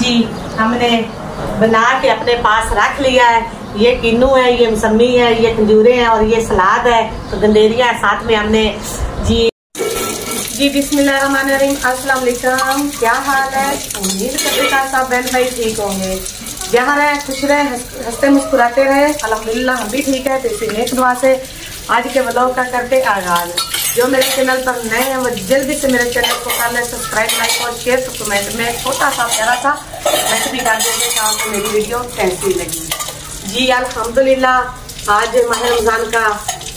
जी हमने बना के अपने पास रख लिया है। ये किन्नू है, ये मौसमी है, ये खजूरें हैं और ये सलाद है, तो गंदेरिया है साथ में हमने। जी बिस्मिल्लाहिर्रहमानिर्रहीम, अस्सलाम वालेकुम। क्या हाल है? उम्मीद करते हैं सब बहन भाई ठीक होंगे। जहाँ रहे खुश रहे, हंसते मुस्कुराते रहे। अल्हम्दुलिल्लाह हम भी ठीक है। तो इसी नेक दुआ से आज के व्लॉग का करते आगाज। जो मेरे चैनल पर नए हैं वो जल्दी से मेरे चैनल को कर ले सब्सक्राइब, लाइक और शेयर। तो कमेंट में छोटा सा प्यारा सा कमेंट भी कर देंगे कि आपको मेरी वीडियो कैसी लगी। जी अल्हम्दुलिल्लाह आज माह रमजान का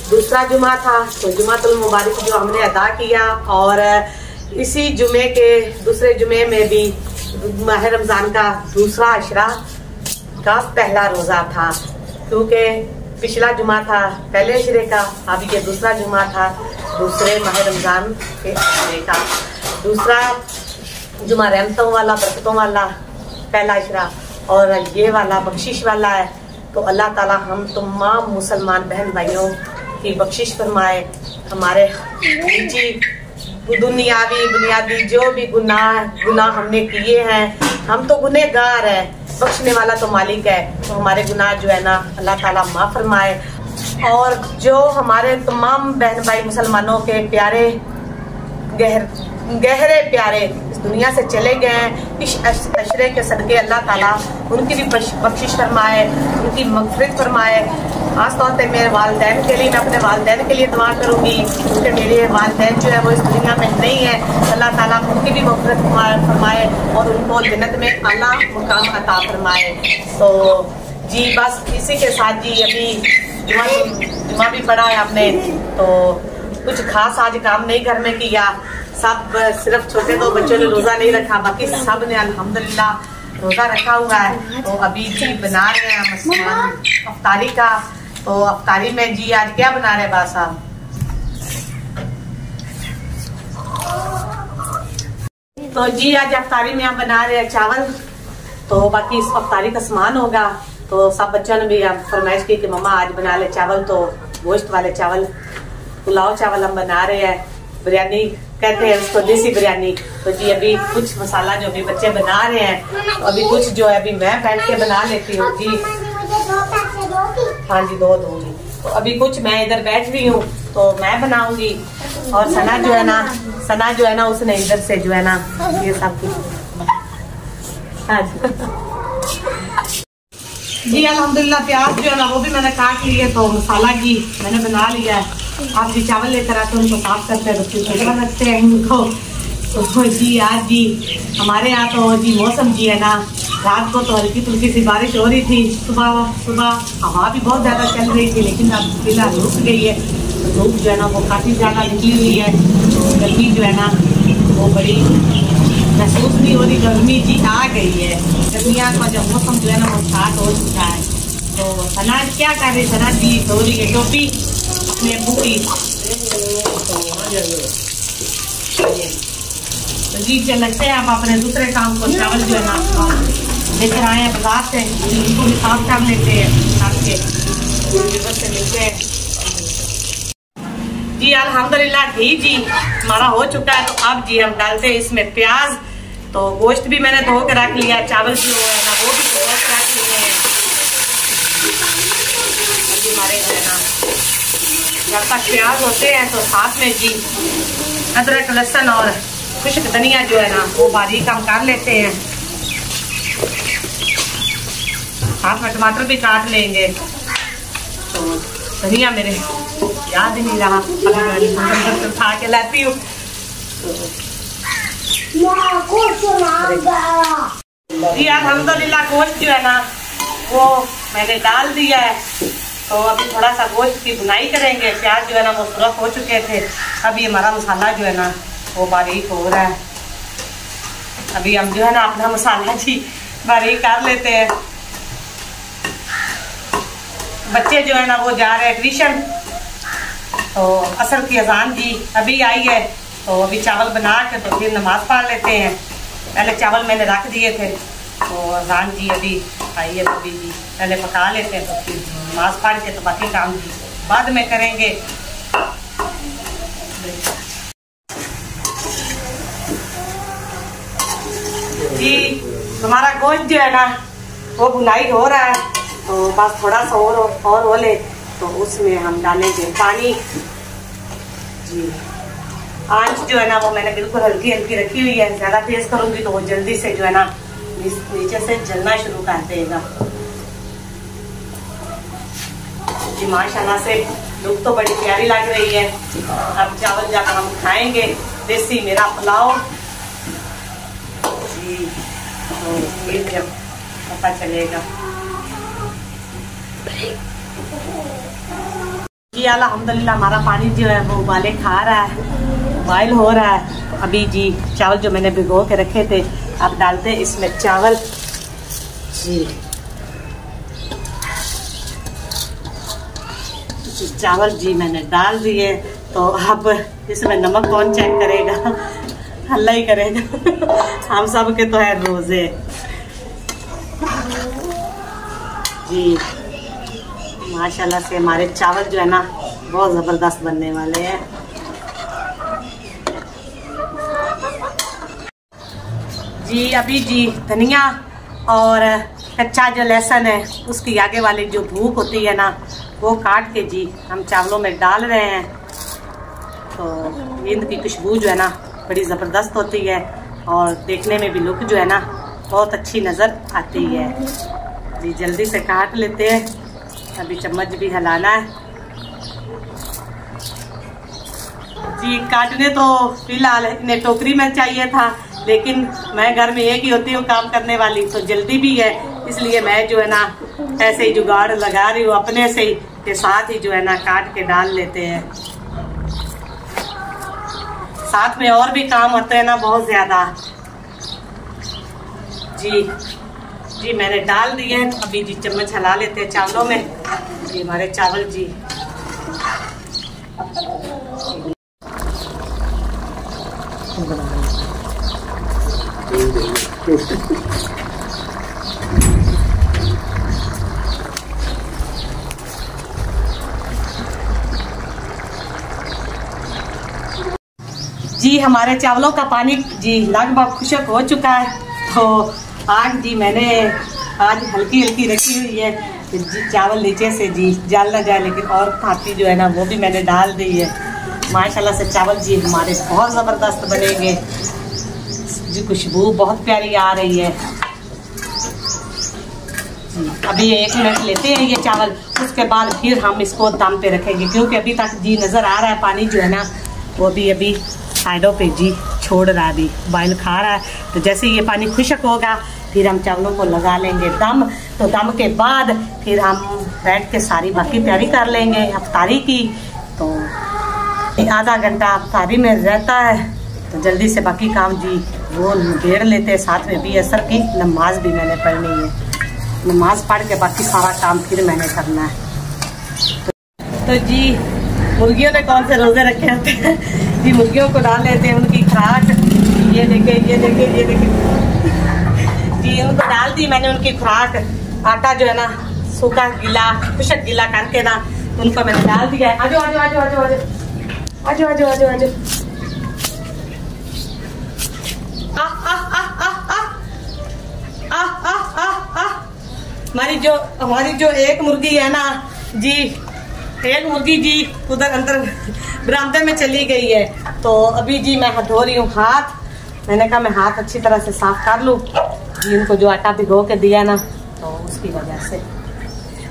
दूसरा जुमा था, तो जुमातुल मुबारक जो हमने अदा किया। और इसी जुमे के दूसरे जुमे में भी माह रमजान का दूसरा अशरा का पहला रोजा था, क्योंकि पिछला जुमा था पहले अशरे का, अब ये दूसरा जुमा था दूसरे माह रमजान के अशरे का। दूसरा जुमा रहमतों वाला, बरकतों वाला पहला अशरा, और ये वाला बख्शिश वाला है। तो अल्लाह ताला हम तमाम मुसलमान बहन भाइयों की बख्शिश फरमाए। हमारे दुनियावी बुनियादी जो भी गुनाह हमने किए हैं, हम तो गुनहगार है, बख्शने वाला तो मालिक है। तो हमारे गुनाह जो है ना अल्लाह ताला माफ फरमाए। और जो हमारे तमाम बहन भाई मुसलमानों के प्यारे गहरे प्यारे इस दुनिया से चले गए हैं, इस अशरे के सदके अल्लाह ताला उनकी भी बख्शिश फरमाए, उनकी मग़फ़िरत फरमाए। खास तौर पे मेरे वालिदैन के लिए, मैं अपने वालिदैन के लिए दुआ करूँगी, क्योंकि मेरे वालिदैन जो है वो इस दुनिया में नहीं है। अल्लाह ताला उनकी भी मग़फ़िरत फरमाए और उनको जन्नत में आला मुकाम अता फरमाए। तो जी बस इसी के साथ जी अभी जुमा भी पढ़ा है हमने, तो कुछ खास आज काम नहीं घर में किया। सब सिर्फ छोटे दो बच्चों ने रोजा नहीं रखा, बाकी सब ने अल्हम्दुलिल्लाह रोजा रखा हुआ है। तो अभी जी बना रहे हैं हम अफ्तारी का। तो अफ्तारी में जी आज क्या बना रहे हैं बा साहब? तो जी आज अफ्तारी में हम बना रहे हैं चावल। तो बाकी इस अफ्तारी का सामान होगा। तो सब बच्चों ने भी फरमाइश की कि मम्मा आज बना ले चावल, तो गोश्त वाले चावल, पुलाव चावल हम बना रहे हैं। बिरयानी कहते हैं उसको, देसी बिरयानी। तो जी अभी कुछ मसाला जो भी बच्चे बना रहे हैं, तो अभी कुछ जो है अभी मैं बैठ के बना लेती हूँ जी। हाँ जी दो दूंगी। तो अभी कुछ मैं इधर बैठ रही हूँ तो मैं बनाऊंगी, और सना जो है ना उसने इधर से जो है ना ये सब कुछ। हाँ जी अल्हम्दुलिल्लाह प्याज जो है ना वो भी मैंने काट लिए। तो मसाला जी मैंने बना लिया है। आप जी चावल लेकर आते हैं, उनको साफ करते हैं, तो रखते हैं उनको। तो जी आज जी हमारे यहाँ तो जी मौसम जी है ना, रात को तो हल्की फुल्की सी बारिश हो रही थी, सुबह हवा भी बहुत ज़्यादा चल रही थी, लेकिन अब फिलहाल रुक गई है। तो धूप जो है ना वो काफ़ी ज़्यादा निकली हुई है। तो गर्मी जो है ना वो बड़ी महसूस नहीं हो रही, गर्मी जी आ गई है। गर्मियाँ का जो मौसम जो है ना वो स्टार्ट हो चुका है। तो सना क्या कर रही? सना जी धो रही है टोपी अपने अब्बू की। तो जी लगते हैं आप अपने दूसरे काम को, चावल जो है ना लेकर आए हैं बाजार से, उनको भी साफ कर लेते हैं आपके से मिलते हैं जी। अल्हम्दुलिल्लाह घी जी हमारा हो चुका है। तो अब जी हम डालते हैं इसमें प्याज। तो गोश्त भी मैंने धो के रख लिया, चावल जो है ना वो भी धो के रख लिए हैं। अभी हमारे जो है ना जब तक प्याज होते हैं तो साथ में जी अदरक, लहसुन और खुश्क धनिया जो है ना वो बारीक हम कर लेते हैं। साथ में टमाटर भी काट लेंगे। तो धनिया मेरे याद ही नहीं रहा, उठा के लाती हूँ। जी अल्हम्दुलिल्लाह गोश्त जो है ना वो मैंने डाल दिया है। तो अभी थोड़ा सा गोश्त की बुनाई करेंगे। प्याज जो है ना वो सुरख हो चुके थे। अभी हमारा मसाला जो है ना वो बारीक हो रहा है। अभी हम जो है ना अपना मसाला जी बारीक कर लेते हैं। बच्चे जो है ना वो जा रहे हैं ट्यूशन। तो असर की अजान जी अभी आई है। तो अभी चावल बना के तो फिर नमाज पढ़ लेते हैं। पहले चावल मैंने रख दिए थे, तो अजान जी अभी आई है, तो अभी जी पहले पका लेते हैं, तो फिर नमाज पढ़ के तो बाकी काम जी बाद में करेंगे। जी हमारा गोश्त जो है ना वो भुनाई हो रहा है, तो बस थोड़ा सा और हो ले तो उसमें हम डालेंगे पानी जी। आंच जो है ना वो मैंने बिल्कुल हल्की हल्की रखी हुई है, ज़्यादा तेज करूँगी तो वो जल्दी से जो है ना नीचे से जलना शुरू कर देगा जी। माशाल्लाह से लुक तो बड़ी प्यारी लग रही है। अब चावल जब हम खाएंगे देसी मेरा पुलाव जी, तो फिर जब पता चलेगा जी। अल्हम्दुलिल्लाह हमारा पानी जो है वो उबाले खा रहा है, बॉयल हो रहा है। तो अभी जी चावल जो मैंने भिगो के रखे थे अब डालते हैं इसमें चावल जी। चावल जी मैंने डाल दिए, तो अब इसमें नमक कौन चेक करेगा, अल्लाह ही करेगा। हम सब के तो है रोजे जी। माशाल्लाह से हमारे चावल जो है ना बहुत ज़बरदस्त बनने वाले हैं जी। अभी जी धनिया और कच्चा जो लहसुन है उसकी आगे वाली जो भूख होती है ना वो काट के जी हम चावलों में डाल रहे हैं। तो इनकी खुशबू जो है ना बड़ी ज़बरदस्त होती है और देखने में भी लुक जो है ना बहुत अच्छी नज़र आती है जी। जल्दी से काट लेते हैं, अभी चम्मच भी हिलाना है जी। काटने तो फिलहाल इन्हें टोकरी में चाहिए था, लेकिन मैं घर में एक ही होती हूँ काम करने वाली, तो जल्दी भी है इसलिए मैं जो है ना ऐसे ही जुगाड़ लगा रही हूँ अपने से ही के साथ ही जो है ना काट के डाल लेते हैं। साथ में और भी काम होते हैं ना बहुत ज्यादा जी। जी मैंने डाल दिए, अभी जी चम्मच हिला लेते हैं चावलों में जी। हमारे चावल जी जी हमारे चावलों का पानी जी लगभग खुशक हो चुका है। तो आग जी मैंने आज हल्की हल्की रखी हुई है जी, चावल नीचे से जी जल ना जाए, लेकिन और भाती जो है ना वो भी मैंने डाल दी है। माशाल्लाह से चावल जी हमारे बहुत ज़बरदस्त बनेंगे जी, खुशबू बहुत प्यारी आ रही है जी। अभी 1 मिनट लेते हैं ये चावल, उसके बाद फिर हम इसको दम पे रखेंगे, क्योंकि अभी तक जी नज़र आ रहा है पानी जो है ना वो भी अभी साइडों पे जी छोड़ रहा है, अभी बॉयल खा रहा है। तो जैसे ये पानी खुशक होगा फिर हम चावलों को लगा लेंगे दम। तो दम के बाद फिर हम बैठ के सारी बाकी तैयारी कर लेंगे अफ्तारी की। तो आधा घंटा अफ्तारी में रहता है, तो जल्दी से बाकी काम जी वो निबेड़ लेते हैं। साथ में भी असर की नमाज भी मैंने पढ़नी है, नमाज पढ़ के बाकी सारा काम फिर मैंने करना है। तो जी मुर्गियों ने कौन से रोजे रखे होते हैं जी, मुर्गियों को डाल लेते हैं उनकी खुराक। ये देखे ये देखे ये देखे जी, उनको डाल दी मैंने उनकी खुराक। आटा जो है ना सूखा गीला खुशक गीला करके ना उनको मैंने डाल दिया है। आजो आजो आजो आजो आजो आजो आजो आजो आजो हमारी जो एक मुर्गी है ना जी, एक मुर्गी जी उधर अंदर बरामदे में चली गई है। तो अभी जी मैं धो रही हूँ हाथ, मैंने कहा मैं हाथ अच्छी तरह से साफ कर लूँ जी। इनको जो आटा भिगो के दिया ना तो उसकी वजह से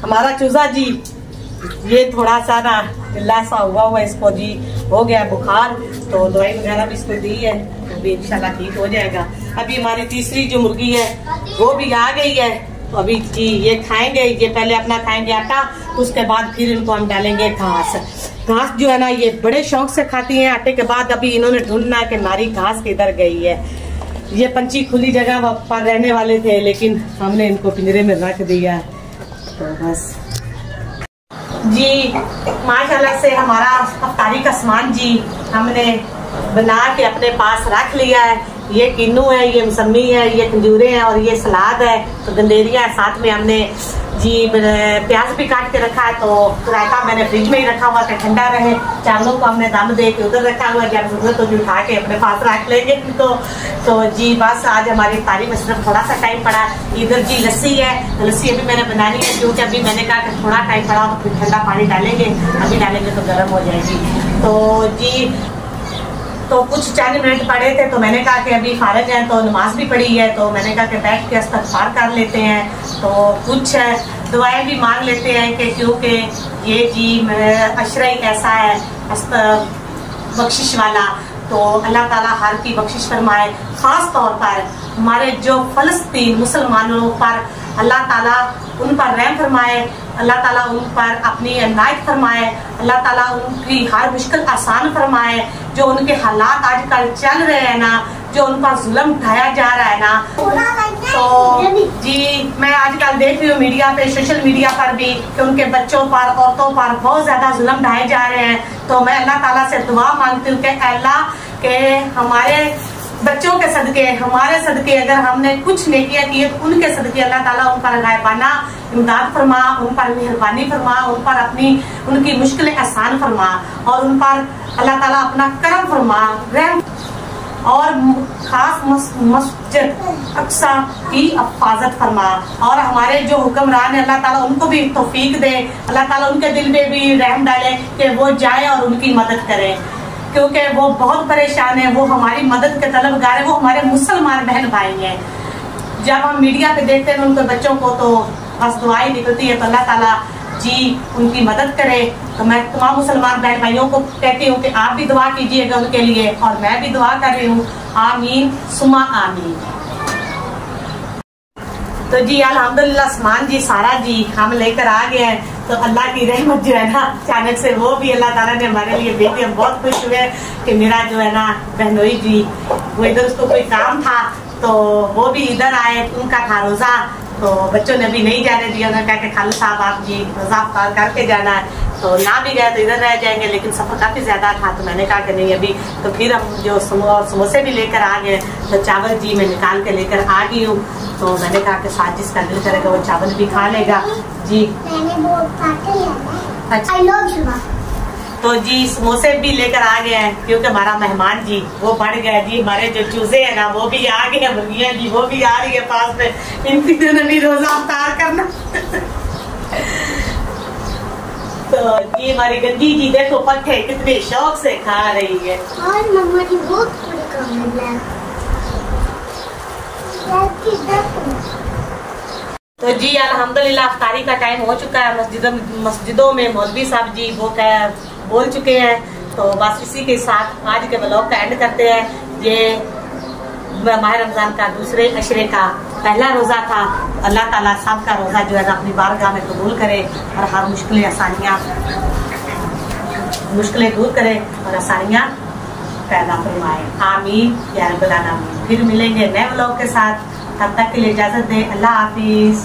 हमारा चूजा जी ये थोड़ा सा ना ढिल्ला सा हुआ इसको जी, हो गया बुखार, तो दवाई वगैरह भी इसको दी है, तो भी इंशाल्लाह ठीक हो जाएगा। अभी हमारी तीसरी जो मुर्गी है वो भी आ गई है, तो अभी जी ये खाएंगे, ये पहले अपना खाएंगे आटा, उसके बाद फिर इनको हम डालेंगे घास। घास जो है ना ये बड़े शौक से खाती हैं आटे के बाद। अभी इन्होंने ढूंढना है कि हमारी घास किधर गई है। ये पंछी खुली जगह पर रहने वाले थे, लेकिन हमने इनको पिंजरे में रख दिया, तो बस जी माशाल्लाह से हमारा अफ्तारी का सामान जी हमने बना के अपने पास रख लिया है। ये किन्नू है, ये मौसमी है, ये खजूरे हैं और ये सलाद है। तो गंदेरिया साथ में हमने जी प्याज भी काट के रखा है। तो रायता मैंने फ्रिज में ही रखा हुआ था ठंडा रहे। चावलों को हमने दम दे के उधर रखा हुआ है, जब जरूरत होगी उठा के अपने पास रख लेंगे। तो जी बस आज हमारी इफ्तारी में सिर्फ थोड़ा सा टाइम पड़ा। इधर जी लस्सी है, तो लस्सी अभी मैंने बनानी है क्योंकि अभी मैंने कहा कि थोड़ा टाइम पड़ा तो फिर ठंडा पानी डालेंगे, अभी डालेंगे तो गर्म हो जाएगी। तो जी तो कुछ 40 मिनट पड़े थे तो मैंने कहा कि अभी फारग है तो नमाज भी पढ़ी है, तो मैंने कहा कि बैठ के इस्तग़फ़ार कर लेते हैं। तो कुछ दुआएं भी मांग लेते हैं कि क्योंकि ये जी अशरा ही ऐसा है बख्शिश वाला। तो अल्लाह ताला हर की बख्शिश फरमाए। ख़ास तौर पर हमारे जो फ़लस्तीन मुसलमानों पर अल्लाह ताला उन पर रहम फरमाए, अल्लाह ताला उन पर अपनी इनायत फरमाए, अल्लाह ताला उनकी हर मुश्किल आसान फरमाए। जो उनके हालात आजकल चल रहे हैं ना, जो उन पर जुल्म उठाया जा रहा है ना, तो जी मैं आजकल देख रही हूँ मीडिया पे, सोशल मीडिया पर भी कि उनके बच्चों पर, औरतों पर बहुत ज्यादा जुल्म ढाए जा रहे हैं। तो मैं अल्लाह ताला से दुआ मांगती हूँ कि अल्लाह के हमारे बच्चों के सदके, हमारे सदके अगर हमने कुछ नेकियां की तो उनके सदके अल्लाह ताला उन पर गायबाना इमदाद फरमा, उन पर मेहरबानी फरमा, उन पर उनकी मुश्किलें आसान फरमा और उन पर अल्लाह ताला अपना करम फरमा, रहम और खास मस्जिद अक्सा की हिफाजत फरमा। और हमारे जो हुक्मरान है अल्लाह ताला उनको भी तौफीक दे, अल्लाह ताला उनके दिल में भी रहम डाले कि वो जाए और उनकी मदद करें, क्योंकि वो बहुत परेशान है, वो हमारी मदद के तलबगार है, वो हमारे मुसलमान बहन भाई हैं। जब हम मीडिया पे देखते हैं उनके बच्चों को तो बस दुआई निकलती है। तो अल्लाह ताला जी उनकी मदद करे। तो मैं तमाम मुसलमान बहन भाइयों को कहती हूँ कि आप भी दुआ कीजिएगा उनके लिए और मैं भी दुआ कर रही हूँ। आमीन सुमा आमीन। तो जी अल्हम्दुलिल्लाह सामान जी सारा जी हम लेकर आ गए हैं। तो अल्लाह की रहमत जो है ना अचानक से वो भी अल्लाह ताला ने हमारे लिए भेज दिया। हम बहुत खुश हुए कि मेरा जो है ना बहनोई जी वो इधर उसको कोई काम था तो वो भी इधर आए, उनका था रोजा। तो बच्चों ने भी नहीं जाने दिया, उन्होंने कहा कि खालू साहब आप जी रोजा अफ्तार करके जाना है। तो ना भी गए तो इधर रह जाएंगे, लेकिन सफर काफी ज्यादा था तो मैंने कहा कि नहीं अभी। तो फिर हम जो समोसे भी लेकर आ गए। तो चावल जी मैं निकाल के लेकर आ गई हूँ। तो मैंने कहा कि साथ जिसका दिल करेगा वो चावल भी खा लेगा जी। अच्छा तो जी समोसे भी लेकर आ गए हैं क्योंकि हमारा मेहमान जी वो बढ़ गया जी। हमारे जो चूजे है ना वो भी आ गए, मुर्गियाँ जी वो भी आ रही है पास में। इन तीनों ने भी रोजा अफ्तार करना। तो जी हमारी गंदी जी देखो पट्टे कितने शौक से खा रही है। और मम्मा जी बहुत तो जी अल्हम्दुलिल्लाह अफ्तारी का टाइम हो चुका है। मस्जिदों में मौलवी साहब जी वो बोल चुके हैं। तो बस इसी के साथ आज के ब्लॉग का एंड करते हैं। ये माह रमजान का दूसरे अशरे का पहला रोजा था। अल्लाह ताला सब का रोजा जो है ना अपनी बारगाह में कबूल करे और हर मुश्किलें दूर करे और आसानियाँ पैदा फरमाए। आमीन या रब्बल आलमीन। फिर मिलेंगे नए ब्लॉग के साथ, तब तक के लिए इजाजत दें। अल्लाह हाफिज।